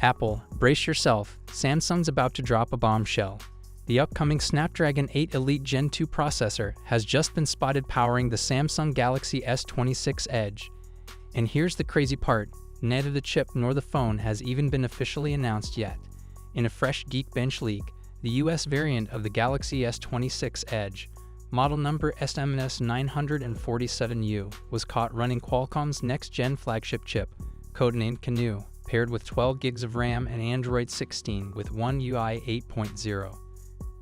Apple, brace yourself, Samsung's about to drop a bombshell. The upcoming Snapdragon 8 Elite Gen 2 processor has just been spotted powering the Samsung Galaxy S26 Edge. And here's the crazy part, neither the chip nor the phone has even been officially announced yet. In a fresh Geekbench leak, the US variant of the Galaxy S26 Edge, model number SMS947U, was caught running Qualcomm's next-gen flagship chip, codenamed Canoe, paired with 12 gigs of RAM and Android 16 with One UI 8.0.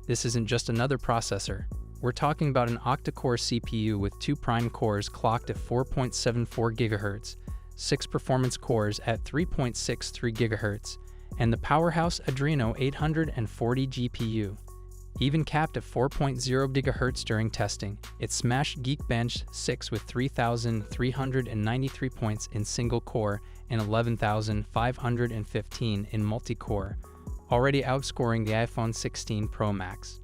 This isn't just another processor. We're talking about an octa-core CPU with 2 prime cores clocked at 4.74 GHz, 6 performance cores at 3.63 GHz, and the powerhouse Adreno 840 GPU. Even capped at 4.0 GHz during testing, it smashed Geekbench 6 with 3,393 points in single-core and 11,515 in multi-core, already outscoring the iPhone 16 Pro Max.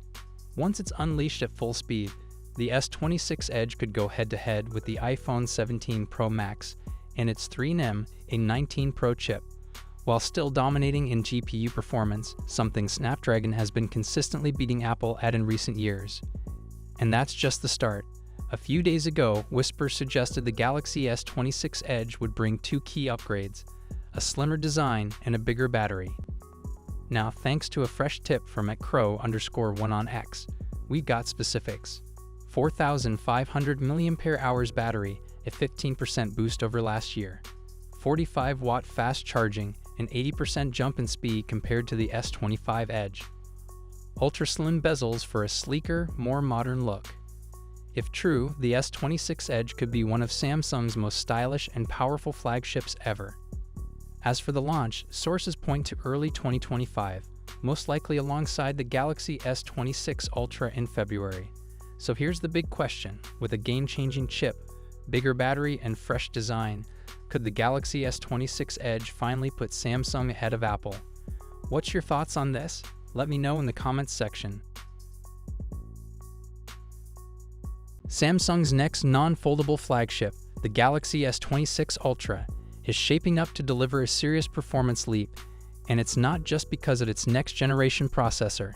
Once it's unleashed at full speed, the S26 Edge could go head-to-head with the iPhone 17 Pro Max and its 3nm A19 Pro chip, while still dominating in GPU performance, something Snapdragon has been consistently beating Apple at in recent years. And that's just the start. A few days ago, whispers suggested the Galaxy S26 Edge would bring 2 key upgrades, a slimmer design and a bigger battery. Now, thanks to a fresh tip from @crow_1 on X, we got specifics. 4,500 mAh battery, a 15% boost over last year, 45-watt fast charging, an 80% jump in speed compared to the S25 Edge. Ultra-slim bezels for a sleeker, more modern look. If true, the S26 Edge could be one of Samsung's most stylish and powerful flagships ever. As for the launch, sources point to early 2025, most likely alongside the Galaxy S26 Ultra in February. So here's the big question, with a game-changing chip, bigger battery, and fresh design, could the Galaxy S26 Edge finally put Samsung ahead of Apple? What's your thoughts on this? Let me know in the comments section. Samsung's next non-foldable flagship, the Galaxy S26 Ultra, is shaping up to deliver a serious performance leap, and it's not just because of its next-generation processor.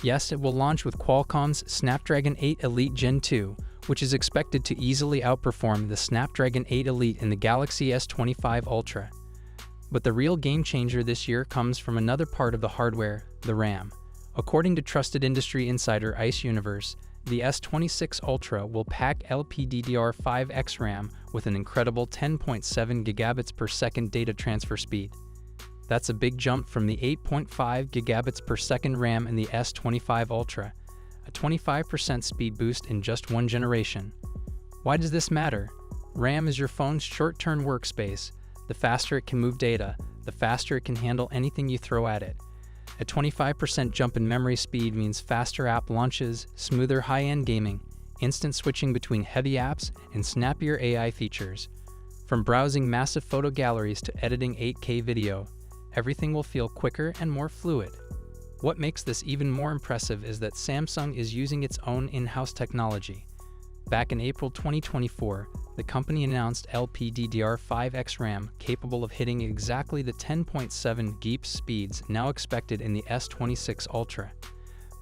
Yes, it will launch with Qualcomm's Snapdragon 8 Elite Gen 2, which is expected to easily outperform the Snapdragon 8 Elite in the Galaxy S25 Ultra. But the real game-changer this year comes from another part of the hardware, the RAM. According to trusted industry insider Ice Universe, the S26 Ultra will pack LPDDR5X RAM with an incredible 10.7 gigabits per second data transfer speed. That's a big jump from the 8.5 gigabits per second RAM in the S25 Ultra, a 25% speed boost in just one generation. Why does this matter? RAM is your phone's short-term workspace. The faster it can move data, the faster it can handle anything you throw at it. A 25% jump in memory speed means faster app launches, smoother high-end gaming, instant switching between heavy apps, and snappier AI features. From browsing massive photo galleries to editing 8K video, everything will feel quicker and more fluid. What makes this even more impressive is that Samsung is using its own in-house technology. Back in April 2024, the company announced LPDDR5X RAM capable of hitting exactly the 10.7 GHz speeds now expected in the S26 Ultra.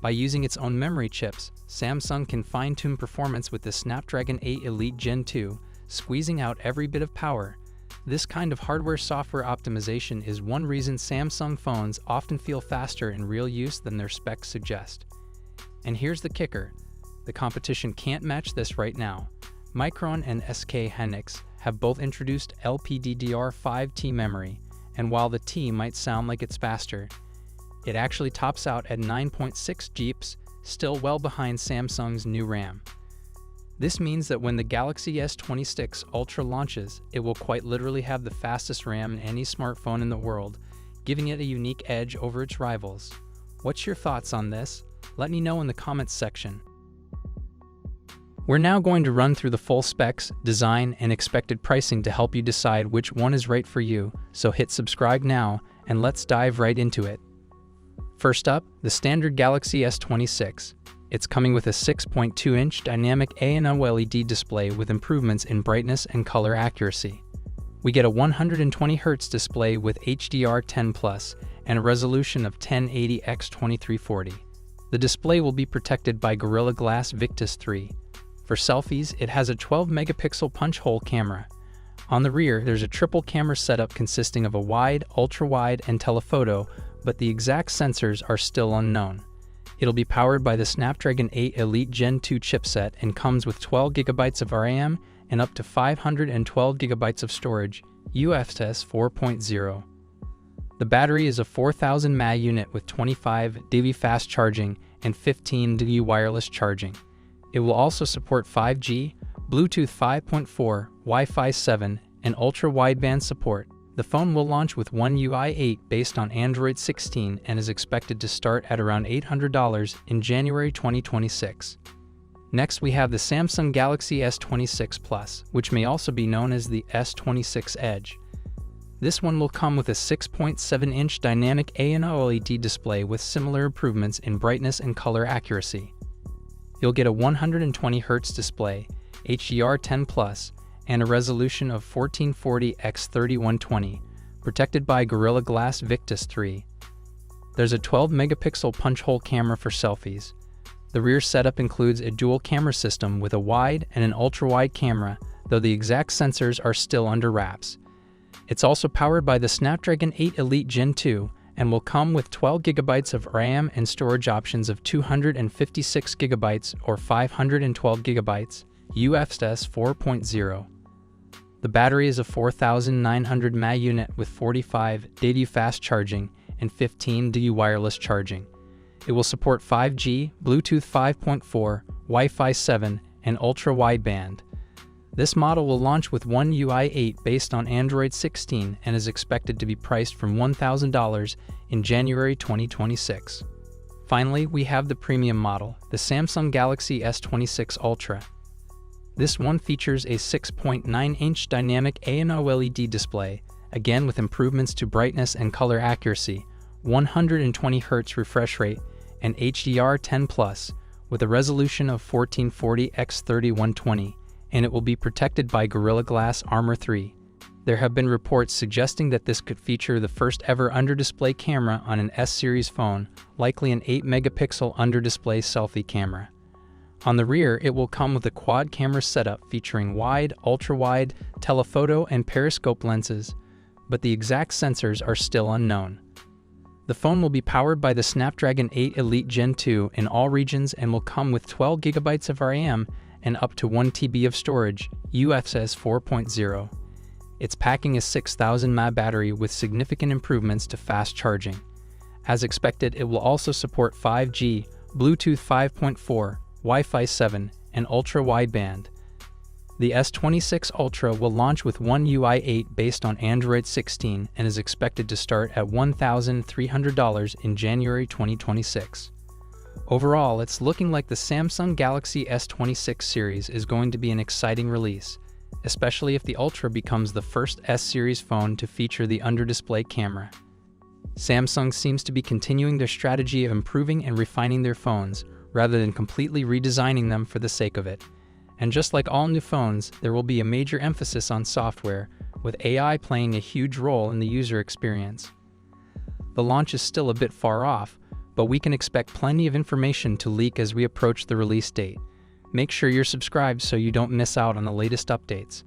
By using its own memory chips, Samsung can fine-tune performance with the Snapdragon 8 Elite Gen 2, squeezing out every bit of power. This kind of hardware-software optimization is one reason Samsung phones often feel faster in real use than their specs suggest. And here's the kicker. The competition can't match this right now. Micron and SK Hynix have both introduced LPDDR5T memory, and while the T might sound like it's faster, it actually tops out at 9.6 GHz, still well behind Samsung's new RAM. This means that when the Galaxy S26 Ultra launches, it will quite literally have the fastest RAM in any smartphone in the world, giving it a unique edge over its rivals. What's your thoughts on this? Let me know in the comments section. We're now going to run through the full specs, design, and expected pricing to help you decide which one is right for you, so hit subscribe now, and let's dive right into it. First up, the standard Galaxy S26. It's coming with a 6.2-inch dynamic A&OLED display with improvements in brightness and color accuracy. We get a 120Hz display with HDR10+ and a resolution of 1080x2340. The display will be protected by Gorilla Glass Victus 3. For selfies, it has a 12-megapixel punch-hole camera. On the rear, there's a triple camera setup consisting of a wide, ultra-wide, and telephoto, but the exact sensors are still unknown. It'll be powered by the Snapdragon 8 Elite Gen 2 chipset and comes with 12GB of RAM and up to 512GB of storage, UFS 4.0. The battery is a 4000 mAh unit with 25 dB fast charging and 15 dB wireless charging. It will also support 5G, Bluetooth 5.4, Wi-Fi 7, and ultra-wideband support. The phone will launch with One UI 8 based on Android 16 and is expected to start at around $800 in January 2026. Next, we have the Samsung Galaxy S26 Plus, which may also be known as the S26 Edge. This one will come with a 6.7-inch dynamic OLED display with similar improvements in brightness and color accuracy. You'll get a 120Hz display, HDR10+, and a resolution of 1440x3120, protected by Gorilla Glass Victus 3. There's a 12-megapixel punch-hole camera for selfies. The rear setup includes a dual camera system with a wide and an ultra-wide camera, though the exact sensors are still under wraps. It's also powered by the Snapdragon 8 Elite Gen 2 and will come with 12GB of RAM and storage options of 256GB or 512GB, UFS 4.0. The battery is a 4900 mAh unit with 45 dB fast charging and 15 dB wireless charging. It will support 5G, Bluetooth 5.4, Wi-Fi 7, and ultra-wideband. This model will launch with One UI 8 based on Android 16 and is expected to be priced from $1,000 in January 2026. Finally, we have the premium model, the Samsung Galaxy S26 Ultra. This one features a 6.9-inch dynamic OLED display, again with improvements to brightness and color accuracy, 120Hz refresh rate, and HDR10+, with a resolution of 1440x3120, and it will be protected by Gorilla Glass Armor 3. There have been reports suggesting that this could feature the first ever under-display camera on an S-series phone, likely an 8-megapixel under-display selfie camera. On the rear, it will come with a quad camera setup featuring wide, ultra-wide, telephoto, and periscope lenses, but the exact sensors are still unknown. The phone will be powered by the Snapdragon 8 Elite Gen 2 in all regions and will come with 12GB of RAM and up to 1 TB of storage, UFS 4.0. It's packing a 6000 mAh battery with significant improvements to fast charging. As expected, it will also support 5G, Bluetooth 5.4, Wi-Fi 7, and ultra-wideband. The S26 Ultra will launch with One UI 8 based on Android 16 and is expected to start at $1,300 in January 2026. Overall, it's looking like the Samsung Galaxy S26 series is going to be an exciting release, especially if the Ultra becomes the first S-series phone to feature the under-display camera. Samsung seems to be continuing their strategy of improving and refining their phones, rather than completely redesigning them for the sake of it. And just like all new phones, there will be a major emphasis on software, with AI playing a huge role in the user experience. The launch is still a bit far off, but we can expect plenty of information to leak as we approach the release date. Make sure you're subscribed so you don't miss out on the latest updates.